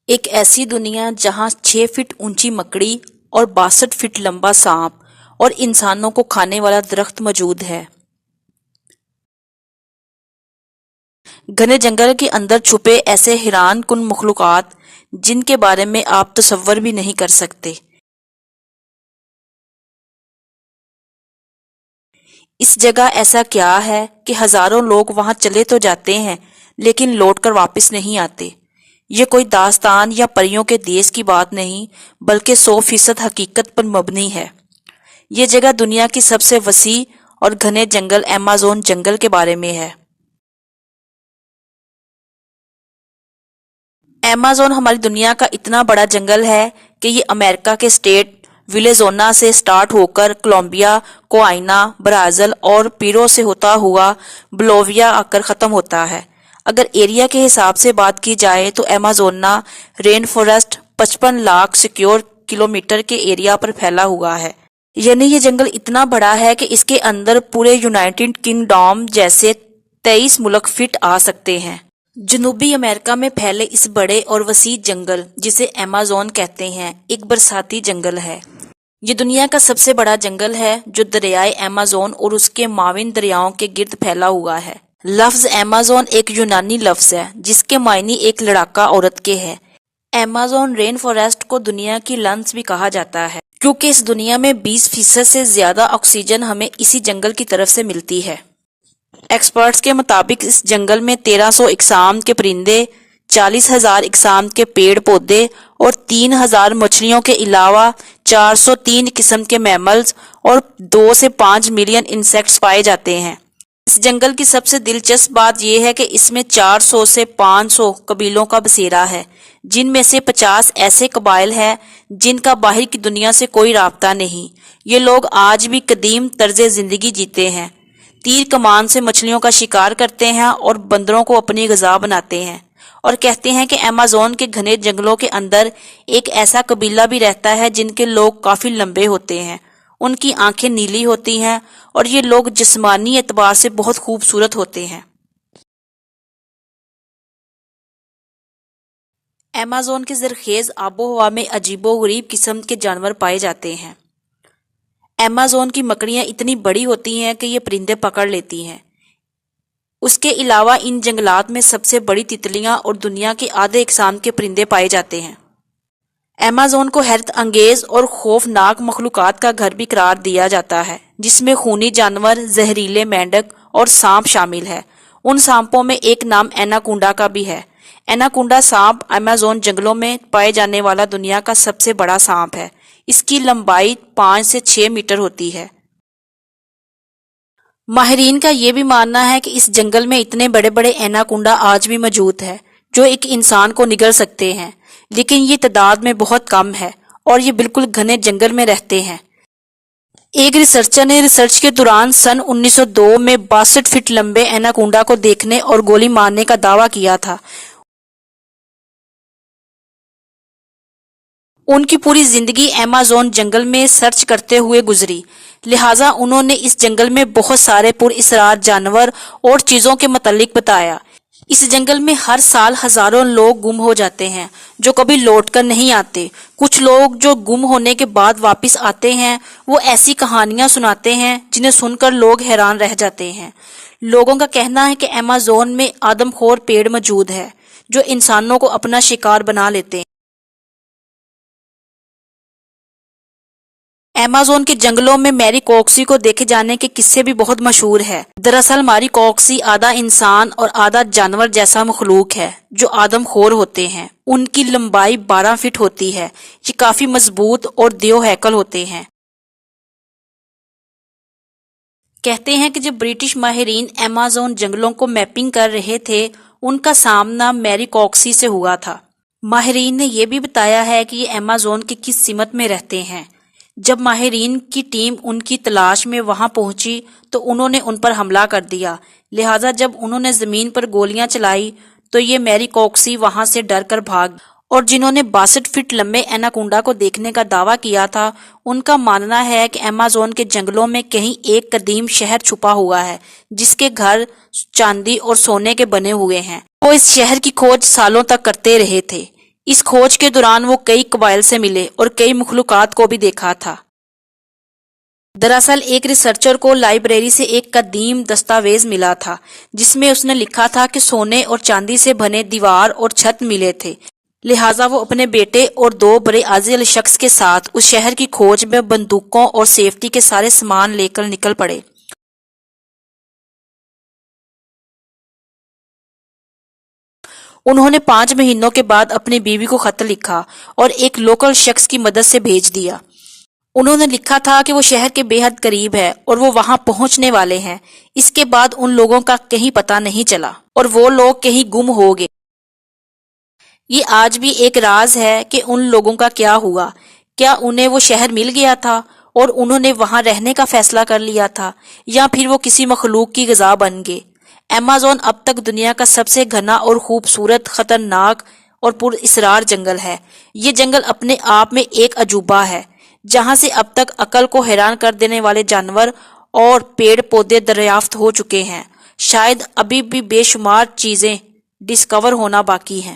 ایک ایسی دنیا جہاں 6 فٹ اونچی مکڑی اور 62 فٹ لمبا سانپ اور انسانوں کو کھانے والا درخت موجود ہے۔ گھنے جنگل کے اندر چھپے ایسے حیران کن مخلوقات جن کے بارے میں آپ تصور بھی نہیں کر سکتے۔ اس جگہ ایسا کیا ہے کہ ہزاروں لوگ وہاں چلے تو جاتے ہیں لیکن لوٹ کر واپس نہیں آتے۔ یہ کوئی داستان یا پریوں کے دیس کی بات نہیں بلکہ 100% حقیقت پر مبنی ہے۔ یہ جگہ دنیا کی سب سے وسیع اور گھنے جنگل ایمیزون جنگل کے بارے میں ہے۔ ایمیزون ہماری دنیا کا اتنا بڑا جنگل ہے کہ یہ امریکہ کے اسٹیٹ ویلزونا سے سٹارٹ ہو کر کولمبیا، کوائنا، برازیل اور پیرو سے ہوتا ہوا بولیویا آ کر ختم ہوتا ہے۔ اگر ایریا کے حساب سے بات کی جائے تو Amazon rain forest 55 lakh square kilometre کے ایریا پر پھیلا ہوا ہے۔ یعنی یہ جنگل اتنا بڑا ہے کہ اس کے اندر پورے یونائٹڈ کنگڈم جیسے 23 ملک فٹ آ سکتے ہیں۔ جنوبی امریکہ میں پھیلے اس بڑے اور وسیع جنگل جسے ایمیزون کہتے ہیں ایک برساتی جنگل ہے۔ یہ دنیا کا سب سے بڑا جنگل ہے جو دریائے ایمیزون اور اس کے معاون دریاؤں کے گرد پھیلا ہوا ہے۔ لفظ ایمیزون ایک یونانی لفظ ہے جس کے معنی ایک لڑاکا عورت کے ہے۔ ایمیزون رین فارسٹ کو دنیا کی لنگز بھی کہا جاتا ہے کیونکہ اس دنیا میں 20% سے زیادہ آکسیجن ہمیں اسی جنگل کی طرف سے ملتی ہے۔ ایکسپرٹس کے مطابق اس جنگل میں 1300 اقسام کے پرندے، 40,000 اقسام کے پیڑ پودے اور 3,000 مچھلیوں کے علاوہ 403 قسم کے میملز اور 2 سے 5 ملین انسیکٹس پائے جاتے ہیں۔ اس جنگل کی سب سے دلچسپ بات یہ ہے کہ اس میں 400 سے 500 قبیلوں کا بسیرا ہے، جن میں سے 50 ایسے قبائل ہیں جن کا باہر کی دنیا سے کوئی رابطہ نہیں۔ یہ لوگ آج بھی قدیم طرز زندگی جیتے ہیں، تیر کمان سے مچھلیوں کا شکار کرتے ہیں اور بندروں کو اپنی غذا بناتے ہیں، اور کہتے ہیں کہ ایمیزون کے گھنے جنگلوں کے اندر ایک ایسا قبیلہ بھی رہتا ہے جن کے لوگ کافی لمبے ہوتے ہیں، ان کی آنکھیں نیلی ہوتی ہیں اور یہ لوگ جسمانی اعتبار سے بہت خوبصورت ہوتے ہیں۔ ایمیزون کے زرخیز آب و ہوا میں عجیب و غریب قسم کے جانور پائے جاتے ہیں۔ ایمیزون کی مکڑیاں اتنی بڑی ہوتی ہیں کہ یہ پرندے پکڑ لیتی ہیں۔ اس کے علاوہ ان جنگلات میں سب سے بڑی تتلیاں اور دنیا کے آدھے اقسام کے پرندے پائے جاتے ہیں۔ ایمیزون کو حیرت انگیز اور خوفناک مخلوقات کا گھر بھی قرار دیا جاتا ہے، جس میں خونی جانور، زہریلے مینڈک اور سانپ شامل ہے۔ ان سانپوں میں ایک نام ایناکونڈا کا بھی ہے۔ ایناکونڈا سانپ ایمیزون جنگلوں میں پائے جانے والا دنیا کا سب سے بڑا سانپ ہے۔ اس کی لمبائی 5 سے 6 میٹر ہوتی ہے۔ ماہرین کا یہ بھی ماننا ہے کہ اس جنگل میں اتنے بڑے بڑے ایناکونڈا آج بھی موجود ہے جو ایک انسان کو نگل سکتے ہیں، لیکن یہ تعداد میں بہت کم ہے اور یہ بالکل گھنے جنگل میں رہتے ہیں۔ ایک ریسرچر نے ریسرچ کے دوران سن 1902 میں 62 فٹ لمبے ایناکونڈا کو دیکھنے اور گولی مارنے کا دعویٰ کیا تھا۔ ان کی پوری زندگی ایمیزون جنگل میں سرچ کرتے ہوئے گزری، لہٰذا انہوں نے اس جنگل میں بہت سارے پر اسرار جانور اور چیزوں کے متعلق بتایا۔ اس جنگل میں ہر سال ہزاروں لوگ گم ہو جاتے ہیں جو کبھی لوٹ کر نہیں آتے۔ کچھ لوگ جو گم ہونے کے بعد واپس آتے ہیں وہ ایسی کہانیاں سناتے ہیں جنہیں سن کر لوگ حیران رہ جاتے ہیں۔ لوگوں کا کہنا ہے کہ ایمیزون میں آدم خور پیڑ موجود ہے جو انسانوں کو اپنا شکار بنا لیتے ہیں۔ ایمیزون کے جنگلوں میں میری کوکسی کو دیکھے جانے کے قصے بھی بہت مشہور ہے۔ دراصل میری کوکسی آدھا انسان اور آدھا جانور جیسا مخلوق ہے جو آدم خور ہوتے ہیں۔ ان کی لمبائی 12 فٹ ہوتی ہے۔ یہ کافی مضبوط اور دیو ہیکل ہوتے ہیں۔ کہتے ہیں کہ جب برٹش ماہرین ایمیزون جنگلوں کو میپنگ کر رہے تھے ان کا سامنا میری کوکسی سے ہوا تھا۔ ماہرین نے یہ بھی بتایا ہے کہ یہ ایمیزون کی کس سمت میں رہتے ہیں۔ جب ماہرین کی ٹیم ان کی تلاش میں وہاں پہنچی تو انہوں نے ان پر حملہ کر دیا، لہٰذا جب انہوں نے زمین پر گولیاں چلائی تو یہ میری کوکسی وہاں سے ڈر کر بھاگ، اور جنہوں نے 62 فٹ لمبے ایناکونڈا کو دیکھنے کا دعویٰ کیا تھا ان کا ماننا ہے کہ ایمیزون کے جنگلوں میں کہیں ایک قدیم شہر چھپا ہوا ہے جس کے گھر چاندی اور سونے کے بنے ہوئے ہیں۔ وہ اس شہر کی کھوج سالوں تک کرتے رہے تھے۔ اس کھوج کے دوران وہ کئی قبائل سے ملے اور کئی مخلوقات کو بھی دیکھا تھا۔ دراصل ایک ریسرچر کو لائبریری سے ایک قدیم دستاویز ملا تھا جس میں اس نے لکھا تھا کہ سونے اور چاندی سے بنے دیوار اور چھت ملے تھے، لہٰذا وہ اپنے بیٹے اور 2 بڑے عازل شخص کے ساتھ اس شہر کی کھوج میں بندوقوں اور سیفٹی کے سارے سامان لے کر نکل پڑے۔ انہوں نے 5 مہینوں کے بعد اپنی بیوی کو خط لکھا اور ایک لوکل شخص کی مدد سے بھیج دیا۔ انہوں نے لکھا تھا کہ وہ شہر کے بے حد قریب ہے اور وہ وہاں پہنچنے والے ہیں۔ اس کے بعد ان لوگوں کا کہیں پتہ نہیں چلا اور وہ لوگ کہیں گم ہو گئے۔ یہ آج بھی ایک راز ہے کہ ان لوگوں کا کیا ہوا۔ کیا انہیں وہ شہر مل گیا تھا اور انہوں نے وہاں رہنے کا فیصلہ کر لیا تھا، یا پھر وہ کسی مخلوق کی غذا بن گئے؟ ایمیزون اب تک دنیا کا سب سے گھنا اور خوبصورت، خطرناک اور پر اسرار جنگل ہے۔ یہ جنگل اپنے آپ میں ایک عجوبہ ہے جہاں سے اب تک عقل کو حیران کر دینے والے جانور اور پیڑ پودے دریافت ہو چکے ہیں۔ شاید ابھی بھی بے شمار چیزیں ڈسکور ہونا باقی ہیں۔